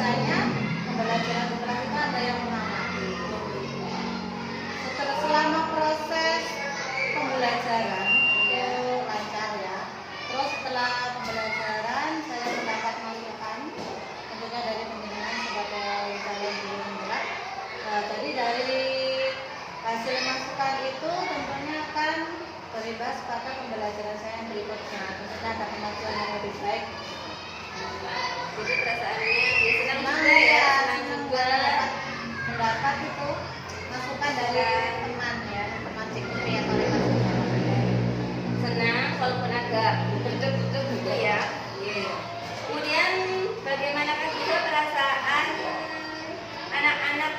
biasanya pembelajaran berat itu ada yang mengamati. Setelah selama proses pembelajaran itu lancar ya. Terus setelah pembelajaran saya mendapat masukan tentunya dari pimpinan sebagai calon guru penggerak. Jadi dari hasil masukan itu tentunya akan berimbas pada pembelajaran saya yang berikutnya. Tentunya ada kemajuan yang lebih baik. Jadi perasaannya ya senang juga ya, senang juga mendapat itu masukan dari teman ya, teman sekretari atau rekan. senang walaupun agak butuh juga ya. Kemudian bagaimanakah juga perasaan anak-anak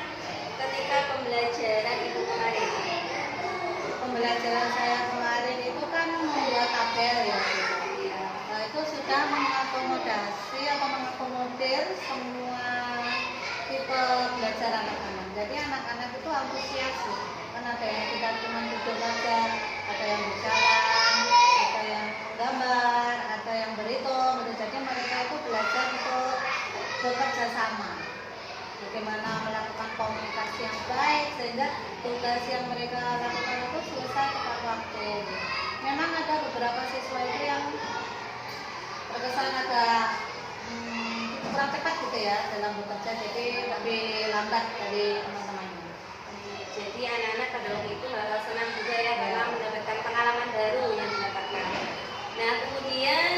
ketika pembelajaran itu kemarin? Pembelajaran saya kemarin itu kan membuat tabel ya. Nah, itu sudah mengakomodasi atau mengakomodir semua tipe belajar anak-anak. Jadi anak-anak itu antusias ya. Kan ada yang tidak cuma duduk saja, ada yang berjalan, ada yang gambar, ada yang berhitung. Jadi mereka itu belajar untuk bekerja sama. Bagaimana melakukan komunikasi yang baik sehingga tugas yang mereka lakukan itu selesai tepat waktu. Memang ada beberapa siswa itu yang terkesan agak kurang cepat gitu ya dalam bekerja, jadi lebih lambat dari teman-temannya. Jadi anak-anak pada waktu itu bakal senang juga ya karena mendapatkan pengalaman baru yang didapatkan. Nah, kemudian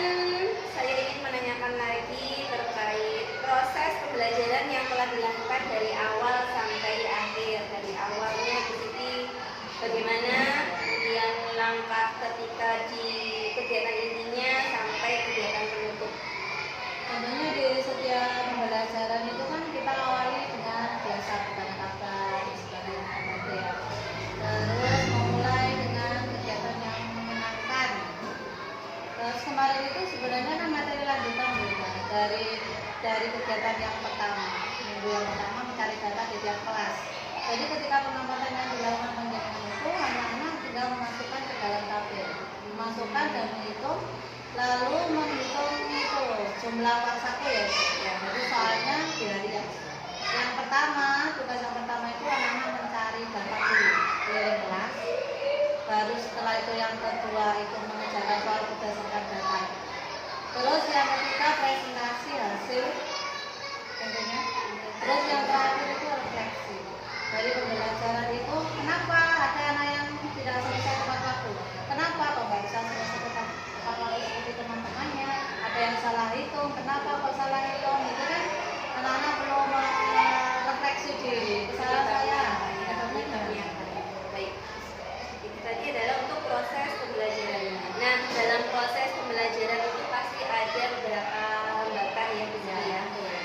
saya ingin menanyakan lagi terkait proses pembelajaran yang telah dilakukan dari awal sampai akhir. Dari awalnya Bu Siti bagaimana, kemudian langkah ketika di kegiatan intinya sampai kegiatan penutup. Tentunya di setiap pembelajaran itu kan kita awali dengan biasa bertanya kabar, sebagainya gitu ya. Terus memulai dengan kegiatan yang menyenangkan. Terus kemarin itu sebenarnya kan materi lanjutan juga dari kegiatan yang pertama. Minggu yang pertama mencari data di tiap kelas. Jadi ketika pengamatan yang dilakukan penjaringan itu anak-anak tinggal memasukkan ke dalam tabel, memasukkan dan menghitung, lalu menghitung itu jumlah uang saku ya. Jadi soalnya di hari yang pertama, tugas yang pertama itu anak-anak mencari data dulu keliling kelas. Baru setelah itu yang kedua itu mengerjakan soal berdasarkan data. Terus yang ketiga presentasi hasil tentunya. Terus yang terakhir itu refleksi. Dari pembelajaran itu kenapa ada anak yang tidak selesai tepat waktu? Kenapa kok nggak bisa selesai tepat waktu seperti teman-temannya? Ada yang salah hitung, kenapa kok salah hitung? Itu kan anak-anak perlu merefleksi diri. Kesalahan saya. Baik, itu tadi adalah untuk proses pembelajarannya. Nah, dalam proses pembelajaran itu pasti ada beberapa hambatan ya Bu Siti ya.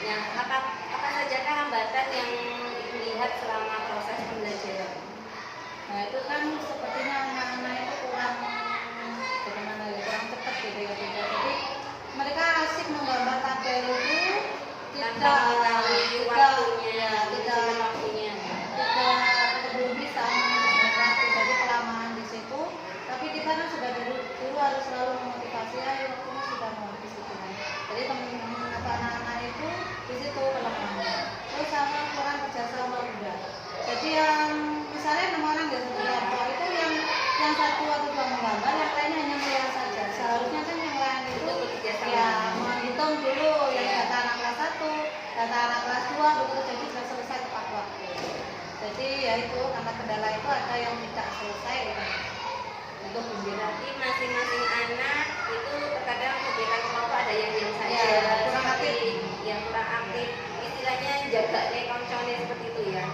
Nah, apa sajakah hambatan yang dilihat selama proses pembelajaran? Nah itu kan sepertinya anak-anak itu kurang bagaimana ya, kurang cepat gitu ya. Jadi mereka asik menggambar tabel itu Tanpa mengetahui waktunya, belum bisa manajemen waktu, jadi kelamaan di situ. Tapi kita kan sudah dulu harus selalu memotivasi, ayo waktunya sudah mau habis gitu kan. Jadi teman-teman atau anak-anak itu di situ kelemahannya. Terus sama kurang kerjasama juga. Jadi yang misalnya 6 orang ya satu kelompok itu yang satu atau dua menggambar, yang lainnya hanya melihat saja. Seharusnya kan yang lain itu ya menghitung dulu yang data anak kelas 1, data anak kelas 2 begitu, jadi sudah selesai tepat waktu. Jadi ya itu karena kendala itu ada yang tidak selesai gitu. Itu berarti masing-masing anak itu terkadang kegiatan kelompok ada yang diam saja, ya, kurang aktif, yang kurang aktif, istilahnya jaga koncone seperti itu ya.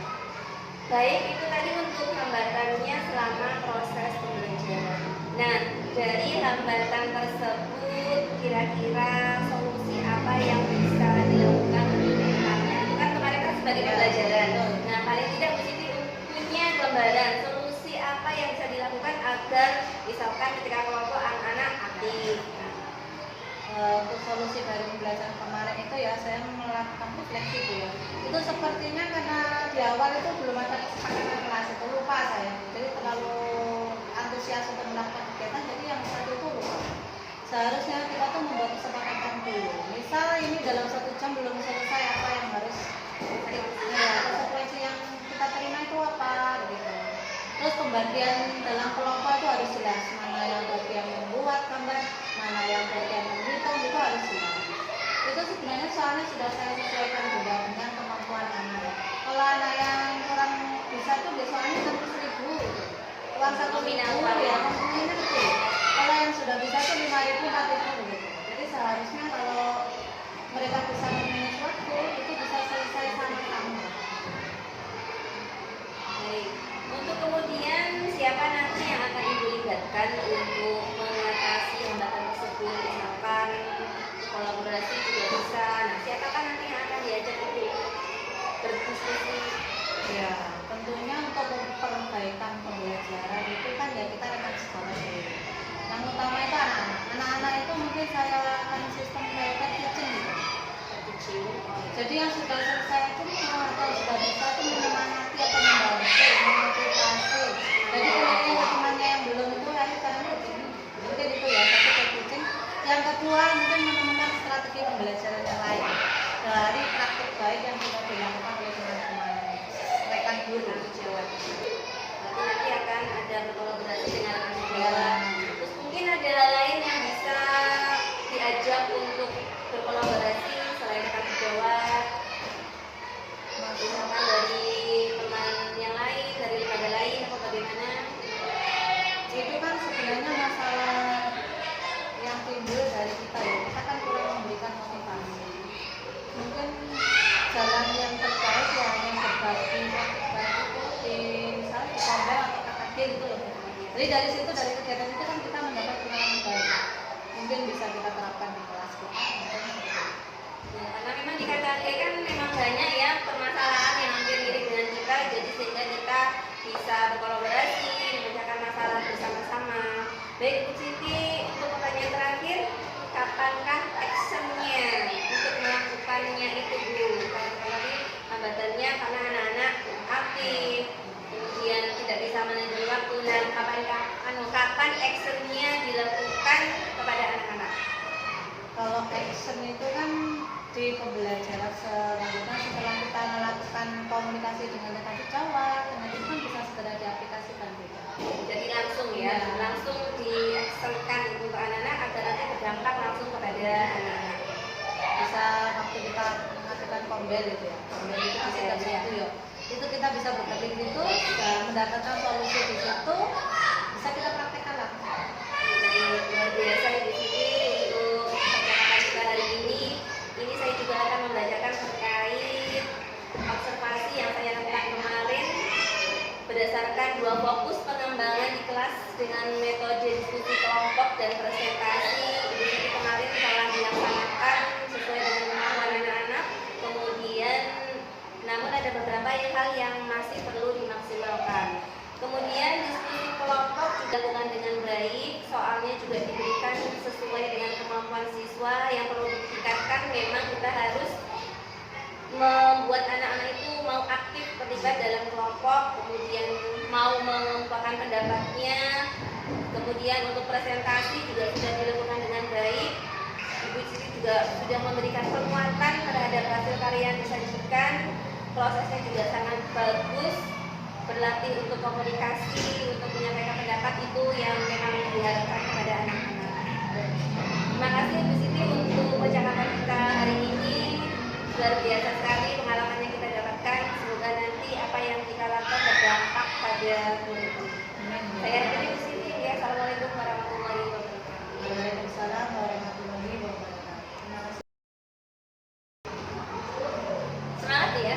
Baik, itu tadi untuk hambatannya selama proses pembelajaran. Nah, dari hambatan tersebut kira-kira solusi apa yang bisa dilakukan untuk kedepannya? Itu kan kemarin kan sebagai pembelajaran. Nah, paling tidak Bu Siti punya gambaran solusi apa yang bisa dilakukan agar misalkan ketika kelompok anak-anak aktif. Untuk solusi dari pembelajaran kemarin itu ya saya melakukan refleksi itu ya. Itu sepertinya karena di awal itu belum ada kesepakatan kelas, itu lupa saya. Jadi terlalu antusias untuk melakukan kegiatan, jadi yang satu itu lupa. Seharusnya kita tuh membuat kesepakatan dulu. Misal ini dalam 1 jam belum selesai apa yang harus kebutuhannya sudah saya sesuaikan juga dengan kemampuan anak. Kalau anak yang kurang bisa tuh biasanya 100.000 uang 1.000 ya kemungkinan kecil. Kalau yang sudah bisa tuh 5.000 4.000 gitu. Jadi seharusnya kalau mereka bisa memanage waktu itu bisa selesai sama-sama. Baik. Untuk kemudian siapa nanti yang akan Ibu libatkan untuk mengatasi hambatan tersebut? Misalkan kolaborasi juga bisa. Nah, siapakah nanti yang akan diajak Ibu berdiskusi? Ya, tentunya untuk perbaikan pembelajaran itu kan ya kita rekan sekolah dulu. Yang utama itu anak-anak. Anak-anak itu mungkin saya akan sistem kayak teaching gitu. Teaching. Jadi yang sudah selesai itu atau sudah bisa itu menyemangati atau membantu, memotivasi. Jadi kalau yang temannya yang belum itu ayo sekarang teaching. Mungkin itu ya satu kayak teaching. Yang kedua mungkin menemukan strategi pembelajaran yang lain dari praktik baik yang sudah dilakukan oleh teman-teman rekan guru. Tanggung jawab. Berarti nanti akan ada berkolaborasi dengan rekan sejawat. Terus mungkin ada hal lain yang bisa diajak untuk berkolaborasi selain rekan sejawat. Misalkan dari teman yang lain, dari lembaga lain atau bagaimana? Itu kan sebenarnya masalah yang timbul dari kita ya. Kita kan kurang memberikan motivasi. Mungkin jalan yang terbaik ya yang berbagi baik itu di misalnya di Kombel atau KKG gitu loh. Jadi dari situ dari kegiatan itu kan kita mendapat pengalaman baik. Mungkin bisa kita terapkan di kelas kita. Ya, karena memang di KKG kan memang banyak ya permasalahan yang hampir mirip dengan kita, jadi sehingga kita bisa berkolaborasi, memecahkan masalah bersama-sama. Baik Bu Siti, untuk pertanyaan terakhir, kapankah actionnya untuk melakukannya itu Bu? Kalau tadi hambatannya karena anak-anak aktif, kemudian tidak bisa manajer waktu, dan kapan actionnya dilakukan kepada anak-anak? Kalau action itu kan di pembelajaran selanjutnya setelah kita melakukan komunikasi dengan rekan sejawat, dengan itu kan bisa segera diaplikasikan gitu. Jadi langsung ya, langsung diaksenkan untuk anak-anak agar nanti berdampak langsung kepada anak-anak. Bisa waktu kita mengadakan kombel gitu ya, kombel itu bisa dari situ ya. Itu kita bisa bekerja di situ, mendapatkan solusi di situ, bisa kita praktekkan langsung. Jadi luar biasa Ibu Siti untuk percakapan kita hari ini. Ini saya juga akan membacakan terkait observasi yang saya lakukan kemarin berdasarkan 2 fokus pengembangan di kelas dengan metode diskusi kelompok dan presentasi. Ibu Siti kemarin telah dilaksanakan sesuai dengan kemampuan anak-anak. Kemudian namun ada beberapa hal yang masih perlu dimaksimalkan. Kemudian diskusi kelompok dilakukan dengan baik, soalnya juga diberikan sesuai dengan kemampuan siswa. Yang perlu ditingkatkan memang kita harus membuat anak-anak itu mau aktif terlibat dalam kelompok, kemudian mau mengungkapkan pendapatnya. Kemudian untuk presentasi juga sudah dilakukan dengan baik. Ibu Siti juga sudah memberikan penguatan terhadap hasil karya yang disajikan. Prosesnya juga sangat bagus, berlatih untuk komunikasi, untuk menyampaikan pendapat itu yang memang diharapkan kepada anak-anak. Terima kasih Bu Siti untuk percakapan kita hari ini. Luar biasa sekali pengalaman yang kita dapatkan. Semoga nanti apa yang kita lakukan berdampak pada murid. Saya akhiri Bu Siti ya. Assalamualaikum warahmatullahi wabarakatuh. Waalaikumsalam warahmatullahi wabarakatuh. Terima kasih. Semangat ya.